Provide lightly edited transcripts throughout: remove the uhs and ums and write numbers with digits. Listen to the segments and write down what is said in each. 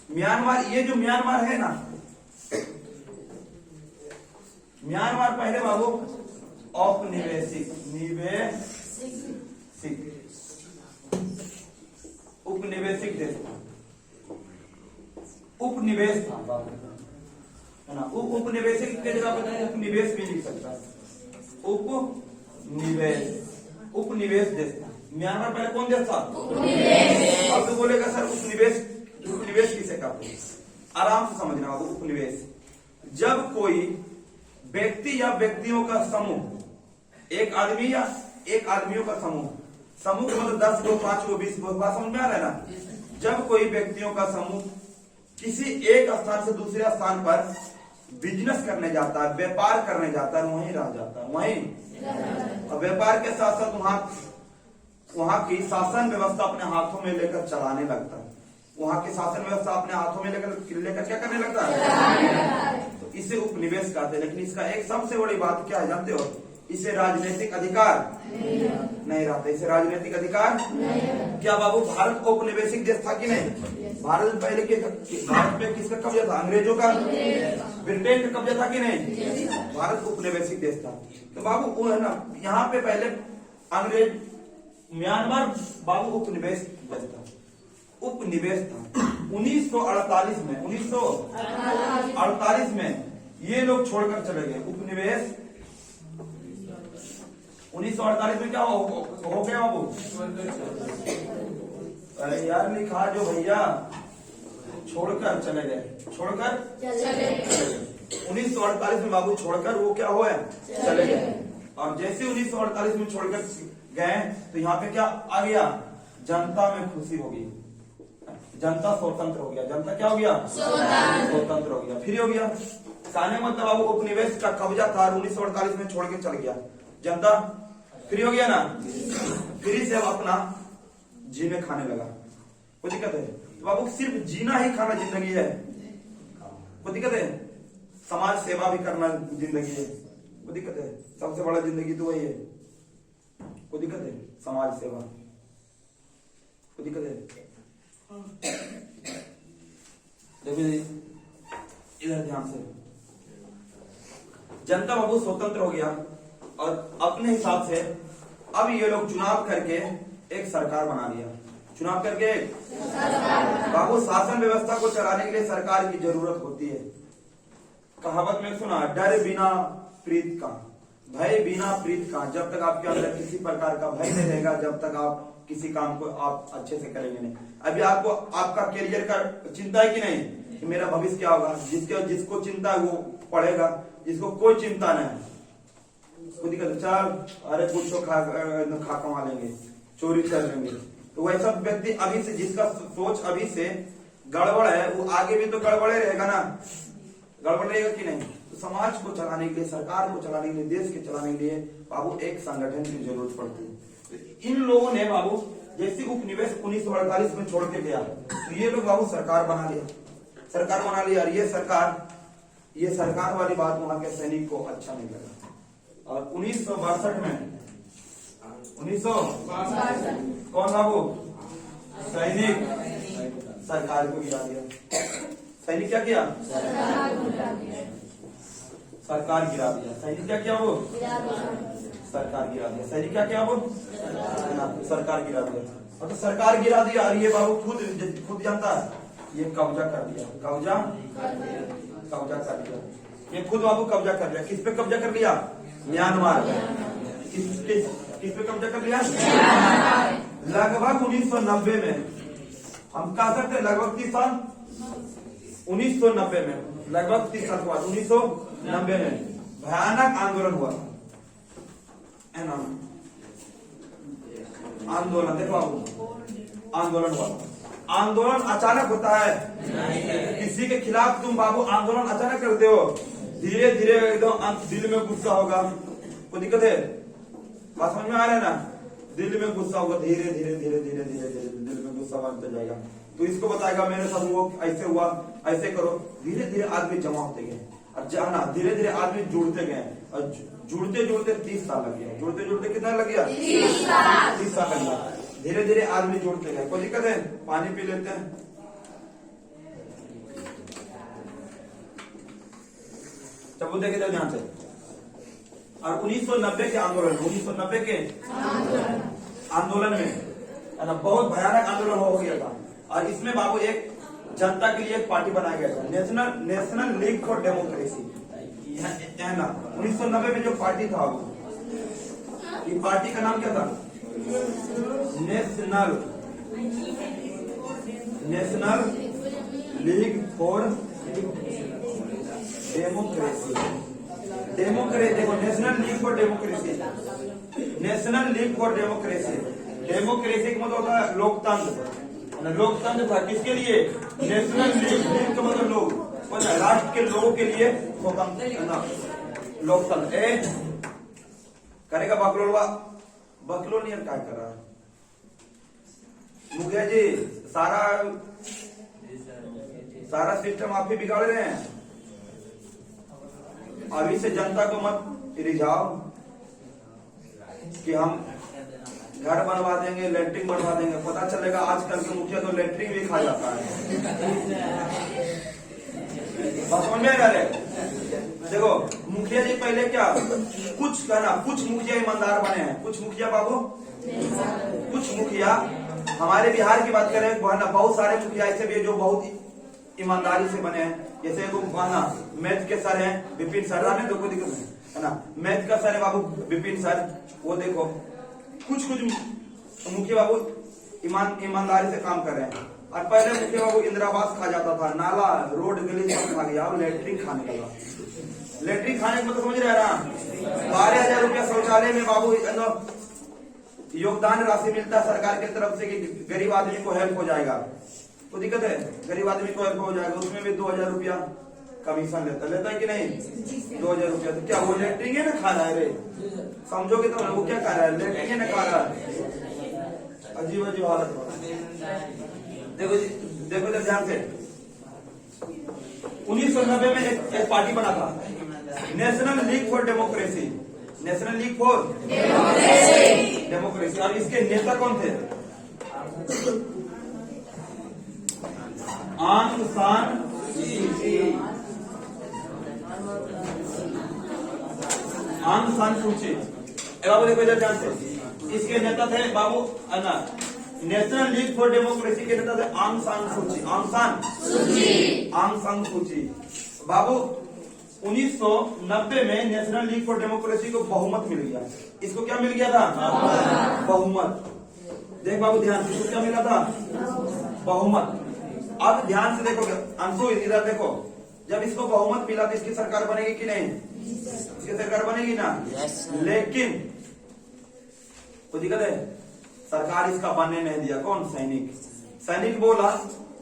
Myanmar, ये जो Myanmar है ना, म्यांमार पहले बाबू औपनिवेशिक, उपनिवेशिक देश था, उपनिवेश था बाबू, है ना। उपनिवेशिक के जगह पर उपनिवेश भी लिख सकता है, उपनिवेश देश था म्यांमार। पहले कौन देश था? उपनिवेश। अब तो बोलेगा सर उपनिवेश किसे कहते हैं? आराम से समझना बाबू। उपनिवेश जब कोई व्यक्ति या व्यक्तियों का समूह, एक आदमी या एक आदमियों का समूह मतलब 10 लोग, 5 लोग, 20 लोग, बात समझ में आ रहा है ना। जब कोई व्यक्तियों का समूह किसी एक स्थान से दूसरे स्थान पर बिजनेस करने जाता है, व्यापार करने जाता है, वहीं रह जाता है, वहीं। और व्यापार के साथ साथ वहां की शासन व्यवस्था अपने हाथों में लेकर चलाने लगता है, वहां की शासन व्यवस्था अपने हाथों में लेकर क्या करने लगता है? तो इसे उपनिवेश कहते हैं। लेकिन इसका एक सबसे बड़ी बात क्या है जानते हो? इसे राजनीतिक अधिकार नहीं रहता, इसे राजनीतिक अधिकार क्या बाबू? भारत औपनिवेशिक देश था कि नहीं? भारत पहले भारत में किसका कब्जा था? अंग्रेजों का, ब्रिटेन का कब्जा था कि नहीं? भारत उपनिवेशिक देश था। तो बाबू वो है ना, यहाँ पे पहले अंग्रेज, म्यांमार बाबू उपनिवेश देश था, उपनिवेश था। 1948 में ये लोग छोड़कर चले गए उपनिवेश। 1948 में क्या हो गया बाबू? अरे यार लिखा जो भैया, छोड़कर चले गए, 1948 में बाबू छोड़कर वो क्या हुआ? चले गए। और जैसे 1948 में छोड़कर गए तो यहाँ पे क्या आ गया? जनता में खुशी होगी, जनता स्वतंत्र हो गया। जनता क्या हो गया? स्वतंत्र हो गया, फ्री हो गया। कहने मतलब बाबू उपनिवेश का कब्जा था, 1948 में छोड़ के चल गया, जनता फ्री हो गया ना। फ्री से अब अपना जीने खाने लगा। कोई दिक्कत है? तो बाबू सिर्फ जीना ही खाना जिंदगी है? कोई दिक्कत है? समाज सेवा भी करना जिंदगी है? कोई दिक्कत है? सबसे बड़ा जिंदगी तो वही है। कोई दिक्कत है? समाज सेवा। कोई दिक्कत है? देखिए इधर ध्यान से, जनता बाबू स्वतंत्र हो गया और अपने हिसाब से अब ये लोग चुनाव करके एक सरकार बना लिया। चुनाव करके बाबू शासन व्यवस्था को चलाने के लिए सरकार की जरूरत होती है। कहावत में सुना, डर बिना प्रीत का, भय बिना प्रीत का। जब तक आपके अंदर किसी प्रकार का भय नहीं रहेगा, जब तक आप किसी काम को आप अच्छे से करेंगे नहीं। अभी आपको आपका करियर का चिंता है कि नहीं, कि मेरा भविष्य क्या होगा? जिसको चिंता है वो पढ़ेगा, जिसको कोई चिंता नहीं, खुद चल अरे कुछ तो खा कमा लेंगे, चोरी कर लेंगे। तो वैसा व्यक्ति अभी से, जिसका सोच अभी से गड़बड़ है, वो आगे भी तो गड़बड़े रहेगा ना। गड़बड़ रहेगा कि नहीं? तो समाज को चलाने के लिए, सरकार को चलाने के लिए, देश के चलाने के लिए बाबू एक संगठन की जरूरत पड़ती है। तो इन लोगों ने बाबू जैसे उपनिवेश 1948 में छोड़ के गया, तो ये लोग बाबू सरकार बना लिया। और ये सरकार वाली बात वहां के सैनिक को अच्छा नहीं लगा। और 1962 में 1962 कौन बाबू? सैनिक सरकार को गिरा दिया। सैनिक क्या किया? सरकार गिरा दिया। सैनिक क्या किया वो? सरकार गिरा दिया। सैनिक क्या किया वो? सरकार गिरा दिया। और तो सरकार गिरा दिया और ये बाबू खुद जानता है, ये कब्जा कर दिया। कब्जा कर दिया। ये खुद बाबू कब्जा कर लिया। किस पे कब्जा कर लिया? म्यांमार। किस पे कब्जा कर लिया? लगभग 1990 में, हम कह सकते हैं लगभग 30 साल, 1990 में, लगभग 30 साल के बाद 1990 में भयानक आंदोलन हुआ था। आंदोलन देखो बाबू, आंदोलन हुआ। आंदोलन अचानक होता है? किसी के खिलाफ तुम बाबू आंदोलन अचानक करते हो, धीरे धीरे एकदम दिल में गुस्सा होगा। कोई दिक्कत है? बात समझ में आ रहा है ना? दिल में गुस्सा होगा, धीरे धीरे दिल में गुस्सा बढ़ता जाएगा। तो इसको बताएगा मेरे साथ वो ऐसे हुआ, ऐसे करो। धीरे धीरे आदमी जमा होते गए और जाना, धीरे धीरे आदमी जुड़ते गए और जुड़ते 30 साल लग गया। जुड़ते कितना लग गया? 30 साल लग गया। धीरे धीरे आदमी जुड़ते गए। कोई दिक्कत है? पानी पी लेते हैं। चलो देखे थे ध्यान से। और 1990 के आंदोलन, 1990 के आंदोलन में है ना बहुत भयानक आंदोलन हो गया था। और इसमें बाबू एक जनता के लिए एक पार्टी बनाया गया था, नेशनल लीग फॉर डेमोक्रेसी, है ना। 1990 में जो पार्टी था वो, ये पार्टी का नाम क्या था? National League for Democracy. देखो, National League for Democracy, National League for Democracy. Democracy का मतलब होता है लोकतंत्र। लोकतंत्र था किसके लिए? नेशनल लीग का मतलब लोग, राष्ट्र के लोगों के लिए स्वतंत्र लोकतंत्र। करेगा बकलो नहीं क्या कर रहा है मुखिया जी? सारा सिस्टम आप ही बिगाड़ रहे हैं। अभी से जनता को मत रिझाओ कि हम घर बनवा देंगे, लैट्रिन बनवा देंगे। पता चलेगा आजकल के मुखिया तो लैट्रिन भी खा जाता है। बस समझ में आ रहा है? देखो मुखिया जी पहले क्या कुछ कहना, कुछ मुखिया ईमानदार बने हैं, कुछ मुखिया बाबू, कुछ मुखिया हमारे बिहार की बात करें बहुत सारे मुखिया ऐसे भी जो बहुत ईमानदारी से बने हैं। जैसे मैथ के सर हैं विपिन सर, तो कोई दिक्कत नहीं है ना। मैथ का सर है बाबू विपिन सर, वो देखो कुछ मुखिया बाबू ईमानदारी से काम कर रहे हैं। और पहले मुखिया बाबू इंदिरावास खा जाता था, नाला रोड गली सब खा गया, अब लैट्रिन खाने लगा। लैट्रिन खाने को तो समझ रहे हैं ना। 12,000 रुपया शौचालय में बाबू योगदान राशि मिलता है सरकार की तरफ से कि गरीब आदमी को हेल्प हो जाएगा। तो दिक्कत है, गरीब आदमी को हेल्प हो जाएगा। उसमें भी 2,000 रुपया कमीशन लेता है कि नहीं? 2,000 रुपया। तो क्या वो लैट्रिन है ना खा रहा है रे? समझोगे तो वो क्या खा रहा है? लैट्रिन है ना खा रहा है। अजीब अजीब हालत। देखो ध्यान से। 1990 में एक पार्टी बना था, National League for Democracy. National League for democracy. और इसके नेता कौन थे? आंग सान सूची। बाबू देखो इधर ध्यान से। इसके नेता थे बाबू नेशनल लीग फॉर डेमोक्रेसी के नेता थे आंग सान सूची। बाबू 1990 में नेशनल लीग फॉर डेमोक्रेसी को बहुमत मिल गया। इसको क्या मिल गया था? बहुमत। देख बाबू ध्यान से, इसको क्या मिला था? बहुमत। अब ध्यान से देखो अंशु, इधर देखो, जब इसको बहुमत मिला तो इसकी सरकार बनेगी कि नहीं? इसकी सरकार बनेगी ना। लेकिन कोई दिक्कत है, सरकार इसका बनने नहीं दिया। कौन? सैनिक बोला,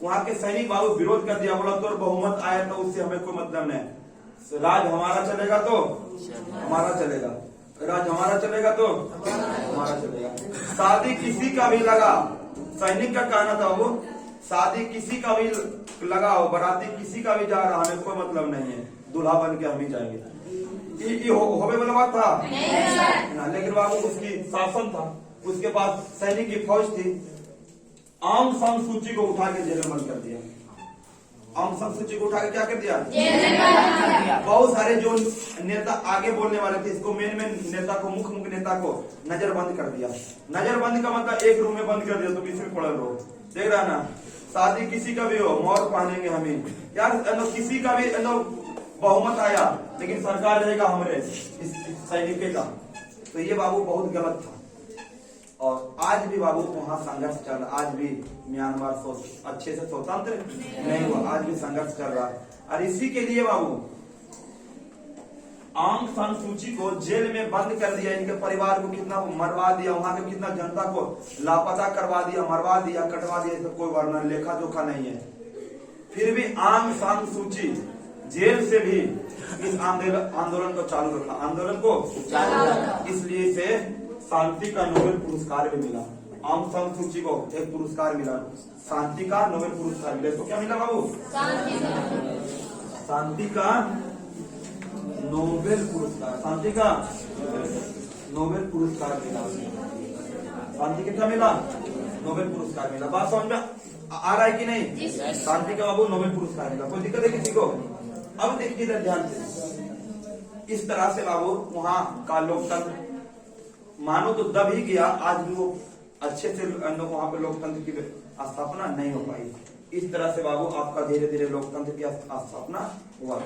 वहां के सैनिक बाबू विरोध कर दिया, बोला तो बहुमत आया तो उससे हमें कोई मतलब नहीं, राज हमारा चलेगा तो हमारा चलेगा, राज हमारा चलेगा तो हमारा चलेगा। शादी किसी का भी लगा, सैनिक का कहना था वो, शादी किसी का भी लगा हो, बाराती किसी का भी जा रहा, हमें कोई मतलब नहीं है, दूल्हा बन के हम ही जाएंगे। ये होवे वाला बात था ना। लेकिन बाबू उसकी शासन था, उसके पास सैनिक की फौज थी। आंग सान सूची को उठा के जेल में बंद कर दिया। आंग सान सूची को उठा के क्या कर दिया? बहुत सारे जो नेता आगे बोलने वाले थे, इसको मेन नेता को, मुख्य नेता को नजरबंद कर दिया। नजरबंद का मतलब एक रूम में बंद कर दिया तो बीच में पड़े रहो। देख रहा ना, शादी किसी का भी हो, मौत पहनेंगे हमें यार। किसी का भी बहुमत आया लेकिन सरकार रहेगा हमारे इस सैनिक का। तो ये बाबू बहुत गलत था। और आज भी बाबू वहां संघर्ष चल रहा। आज भी म्यांमार अच्छे से स्वतंत्र नहीं हुआ, आज भी संघर्ष चल रहा है। और इसी के लिए बाबू आंग सान सूची को जेल में बंद कर दिया। इनके परिवार को कितना मरवा दिया, वहां के कितना जनता को लापता करवा दिया, मरवा दिया, कटवा दिया, इसका कोई वर्णन लेखा जोखा नहीं है। फिर भी आंग सान सूची जेल से भी इस आंदोलन को चालू रखा, आंदोलन को चालू रखा। इसलिए इसे शांति का नोबेल पुरस्कार भी मिला। आंग सान सूची को एक पुरस्कार मिला, शांति का नोबेल पुरस्कार मिला। इसको क्या मिला बाबू? शांति का नोबेल पुरस्कार। शांति का नोबेल पुरस्कार मिला। शांति का क्या मिला? नोबेल पुरस्कार मिला। बात समझ में आ रहा है कि नहीं? शांति का बाबू नोबेल पुरस्कार मिला। कोई दिक्कत है किसी को? अब देखिए इधर ध्यान से, इस तरह से बाबू वहां का लोकतंत्र मानो तो दब ही गया, आज भी वो अच्छे से वहां पे लोकतंत्र की स्थापना नहीं हो पाई। इस तरह से बाबू आपका धीरे धीरे लोकतंत्र की स्थापना हुआ।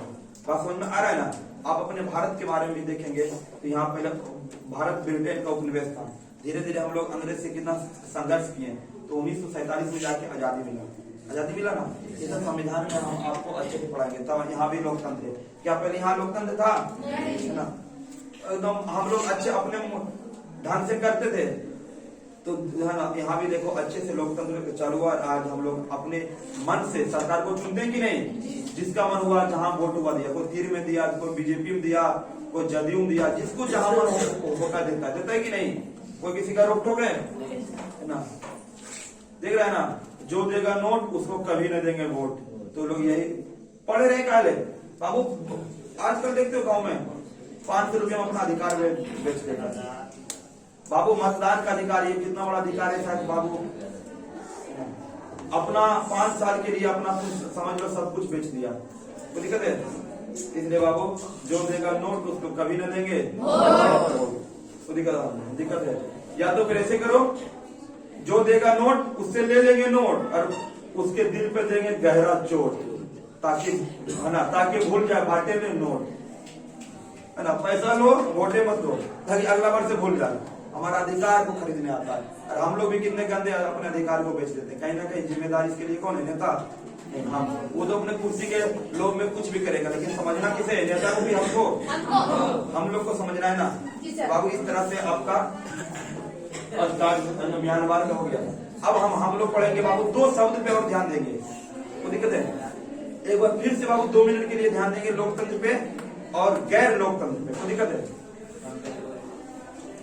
बात समझ में आ रहा है ना? आप अपने भारत के बारे में भी देखेंगे तो यहाँ पहले भारत ब्रिटेन का उपनिवेश था। धीरे धीरे हम लोग अंग्रेज से कितना संघर्ष किए तो 1947 में जाके आजादी मिला। आजादी मिला ना, इस संविधान में हम आपको अच्छे से पढ़ाएंगे। तब यहाँ भी लोकतंत्र है। क्या पहले यहाँ लोकतंत्र था? है ना? एकदम हम लोग अच्छे अपने ढंग से करते थे। तो है ना, यहाँ भी देखो अच्छे से लोकतंत्र चालू हुआ। आज हम लोग अपने मन से सरकार को चुनते हैं कि नहीं? जिसका मन हुआ जहां वोट हुआ दिया, कोई तीर में दिया, कोई बीजेपी में दिया, कोई जदयू में दिया, जिसको जहां मन होता देता है कि नहीं? कोई किसी का रोक टोक है ना? देख रहे हैं ना, जो देगा नोट उसको कभी नहीं देंगे वोट। तो लोग यही पढ़े रहे काले बाबू। आजकल देखते हो गाँव में 500 रुपये में अपना अधिकार बेच देगा बाबू। मतदान का अधिकार, ये कितना बड़ा अधिकार है शायद बाबू। अपना 5 साल के लिए अपना समझ लो सब कुछ बेच दिया। तो दिक्कत है। इसलिए बाबू जो देगा नोट उसको कभी न देंगे। तो दिक्कत है। या तो फिर ऐसे करो, जो देगा नोट उससे ले लेंगे नोट और उसके दिल पे देंगे गहरा चोट, ताकि है ना, ताकि भूल जाए बांटे में नोट, है ना। पैसा लो, वोटे मत दो, ताकि अगला बार से भूल जाए। हमारा अधिकार को खरीदने आता है। और हम लोग भी कितने गंदे अपने अधिकार को बेच देते हैं। कहीं ना कहीं जिम्मेदारी इसके लिए कौन है? नेता। हम वो तो अपने कुर्सी के लोग में कुछ भी करेगा, लेकिन समझना किसे है? नेता को भी हमको, हम लोग को समझना है ना बाबू। इस तरह से आपका म्यांमार का हो गया। अब हम लोग पढ़ेंगे बाबू 2 शब्द पे और ध्यान देंगे। वो दिक्कत है। एक बार फिर से बाबू 2 मिनट के लिए ध्यान देंगे लोकतंत्र पे और गैर लोकतंत्र पे। तो दिक्कत है।